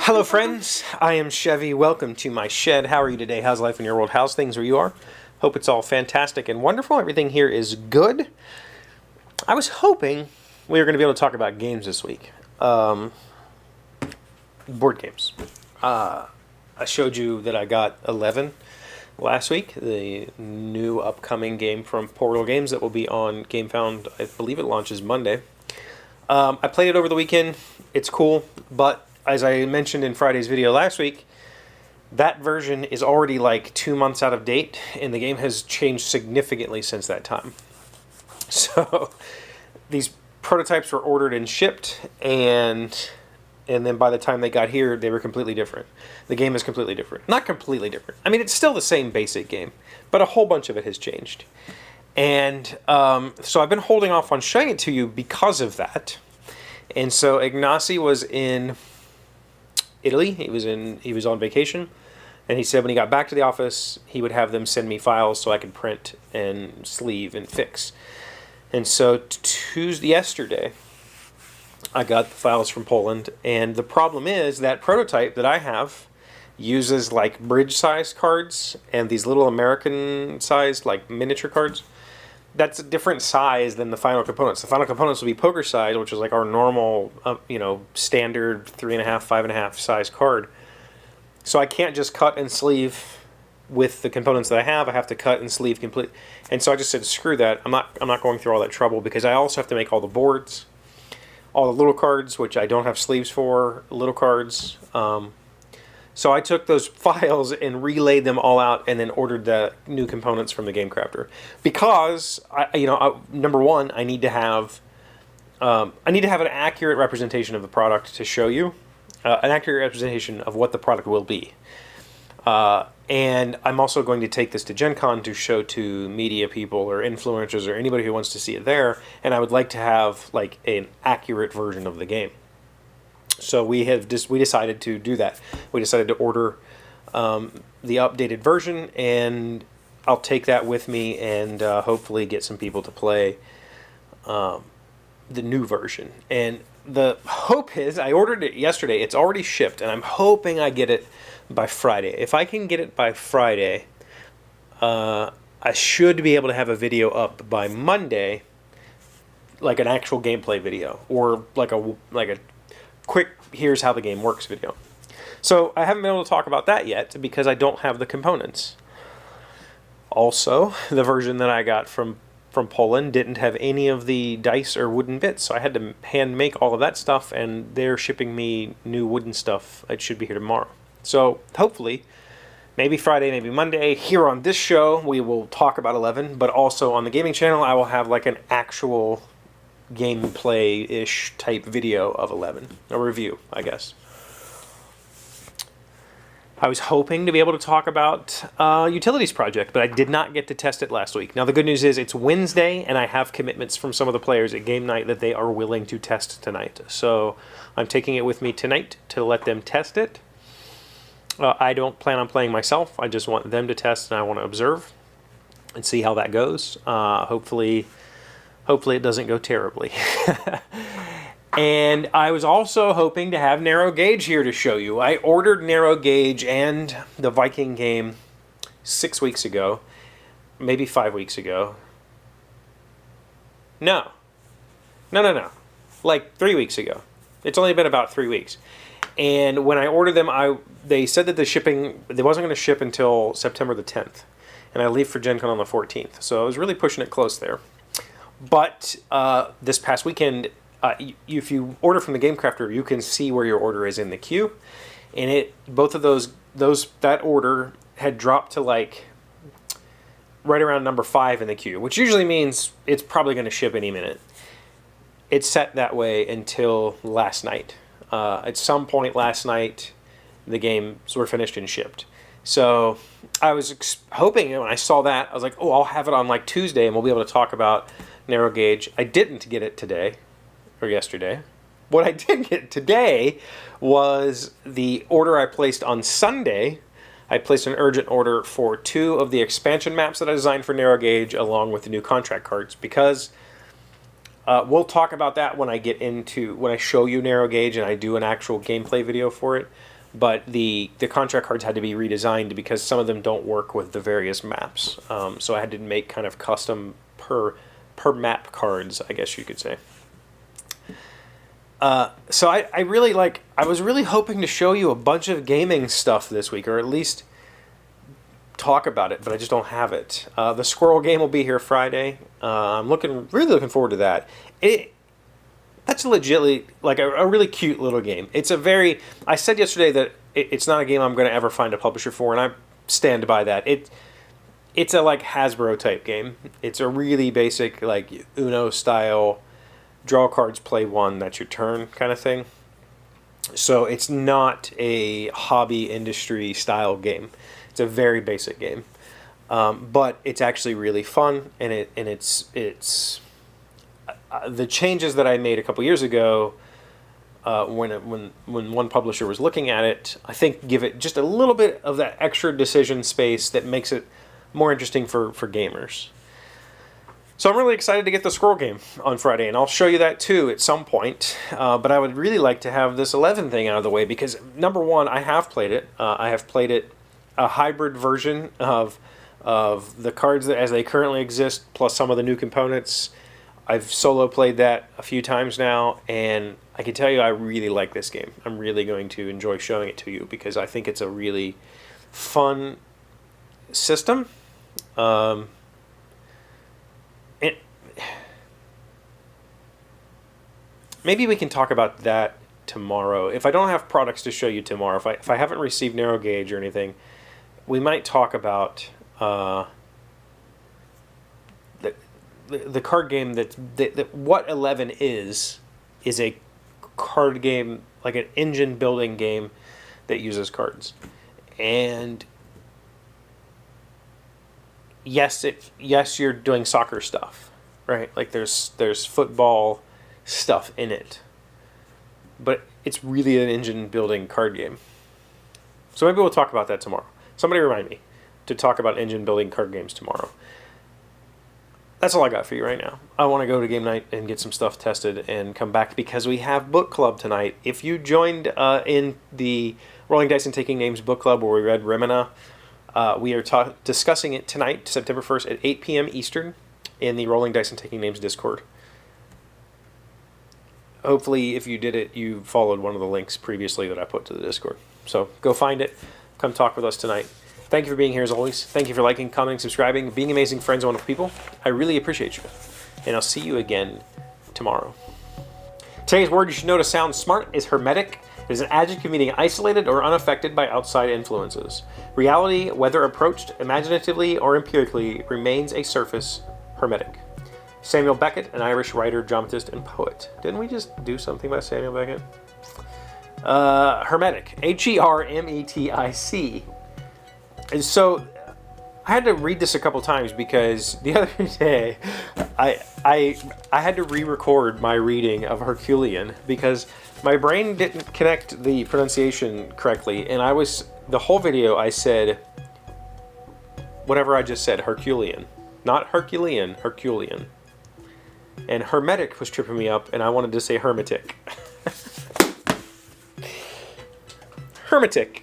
Hello friends, I am Chevee. Welcome to my shed. How are you today? How's life in your world? How's things where you are? Hope it's all fantastic and wonderful. Everything here is good. I was hoping we were going to be able to talk about games this week. Board games. I showed you that I got 11 last week, the new upcoming game from Portal Games that will be on GameFound. I believe it launches Monday. I played it over the weekend. It's cool, but as I mentioned in Friday's video last week, that version is already like 2 months out of date, and the game has changed significantly since that time. So these prototypes were ordered and shipped, and then by the time they got here, they were completely different. The game is completely different. Not completely different. I mean, it's still the same basic game, but a whole bunch of it has changed. And so I've been holding off on showing it to you because of that. And so Ignacy was in Italy. He was on vacation, and he said when he got back to the office, he would have them send me files so I could print and sleeve and fix. And so yesterday, I got the files from Poland, and the problem is that prototype that I have uses like bridge-sized cards and these little American-sized like miniature cards. That's a different size than the final components. The final components will be poker size, which is like our normal, standard 3.5, 5.5 size card. So I can't just cut and sleeve with the components that I have. I have to cut and sleeve complete. And so I just said, screw that. I'm not going through all that trouble because I also have to make all the boards, all the little cards, which I don't have sleeves for, little cards. So I took those files and relayed them all out, and then ordered the new components from the Game Crafter because number one, I need to have an accurate representation of the product to show you, an accurate representation of what the product will be, and I'm also going to take this to Gen Con to show to media people or influencers or anybody who wants to see it there, and I would like to have like an accurate version of the game. So we decided to do that. We decided to order the updated version, and I'll take that with me and hopefully get some people to play the new version. And the hope is, I ordered it yesterday. It's already shipped, and I'm hoping I get it by Friday. If I can get it by Friday, I should be able to have a video up by Monday, like an actual gameplay video, or like a quick here's how the game works video. So I haven't been able to talk about that yet because I don't have the components. Also, the version that I got from Poland didn't have any of the dice or wooden bits, so I had to hand make all of that stuff, and they're shipping me new wooden stuff. It should be here tomorrow. So hopefully, maybe Friday, maybe Monday, here on this show, we will talk about 11, but also on the gaming channel, I will have like an actual gameplay-ish type video of 11. A review, I guess. I was hoping to be able to talk about Utilities Project, but I did not get to test it last week. Now, the good news is it's Wednesday, and I have commitments from some of the players at game night that they are willing to test tonight. So I'm taking it with me tonight to let them test it. I don't plan on playing myself. I just want them to test, and I want to observe and see how that goes. Hopefully it doesn't go terribly. And I was also hoping to have Narrow Gauge here to show you. I ordered Narrow Gauge and the Viking game 6 weeks ago, maybe 5 weeks ago. No. Like 3 weeks ago. It's only been about 3 weeks. And when I ordered them, they said that they wasn't going to ship until September the 10th. And I leave for Gen Con on the 14th. So I was really pushing it close there. But this past weekend, if you order from the Game Crafter, you can see where your order is in the queue, and both of that order had dropped to like right around number 5 in the queue, which usually means it's probably going to ship any minute. It's set that way until last night. At some point last night, the games were finished and shipped. So I was hoping, when I saw that, I was like, oh, I'll have it on like Tuesday, and we'll be able to talk about Narrow Gauge. I didn't get it today. Or yesterday. What I did get today was the order I placed on Sunday. I placed an urgent order for 2 of the expansion maps that I designed for Narrow Gauge along with the new contract cards because We'll talk about that when I show you narrow gauge and I do an actual gameplay video for it. But the contract cards had to be redesigned because some of them don't work with the various maps. So I had to make kind of custom per map cards, I guess you could say. So I was really hoping to show you a bunch of gaming stuff this week, or at least talk about it, but I just don't have it. The squirrel game will be here Friday. I'm really looking forward to that. That's legitimately like a really cute little game. I said yesterday that it's not a game I'm going to ever find a publisher for, and I stand by that. It's a like Hasbro type game. It's a really basic like Uno style, draw cards, play one, that's your turn kind of thing. So it's not a hobby industry style game. It's a very basic game, but it's actually really fun, and it's the changes that I made a couple years ago when one publisher was looking at it, I think give it just a little bit of that extra decision space that makes it more interesting for gamers. So I'm really excited to get the Squirrel game on Friday, and I'll show you that too at some point. But I would really like to have this 11 thing out of the way because, number one, I have played it. I have played it a hybrid version of the cards as they currently exist, plus some of the new components. I've solo played that a few times now, and I can tell you I really like this game. I'm really going to enjoy showing it to you because I think it's a really fun system. Maybe we can talk about that tomorrow. If I don't have products to show you tomorrow, if I haven't received narrow gauge or anything, we might talk about the card game that what 11 is a card game, like an engine building game that uses cards. And yes, you're doing soccer stuff, right? Like there's football stuff in it, but it's really an engine building card game. So maybe we'll talk about that tomorrow. Somebody remind me to talk about engine building card games tomorrow. That's all I got for you right now. I want to go to game night and get some stuff tested and come back because we have book club tonight. If you joined in the Rolling Dice and Taking Names book club where we read Remina, we are discussing it tonight, September 1st at 8 p.m. Eastern in the Rolling Dice and Taking Names Discord. Hopefully, if you did it, you followed one of the links previously that I put to the Discord. So go find it. Come talk with us tonight. Thank you for being here as always. Thank you for liking, commenting, subscribing, being amazing friends and wonderful people. I really appreciate you. And I'll see you again tomorrow. Today's word you should know to sound smart is hermetic. It is an adjective meaning isolated or unaffected by outside influences. Reality, whether approached imaginatively or empirically, remains a surface, hermetic. Samuel Beckett, an Irish writer, dramatist, and poet. Didn't we just do something by Samuel Beckett? Hermetic. Hermetic. And so I had to read this a couple times because the other day I had to re-record my reading of Herculean because my brain didn't connect the pronunciation correctly, and the whole video I said whatever I just said, Herculean. Not Herculean, Herculean. And hermetic was tripping me up, and I wanted to say hermetic. Hermetic.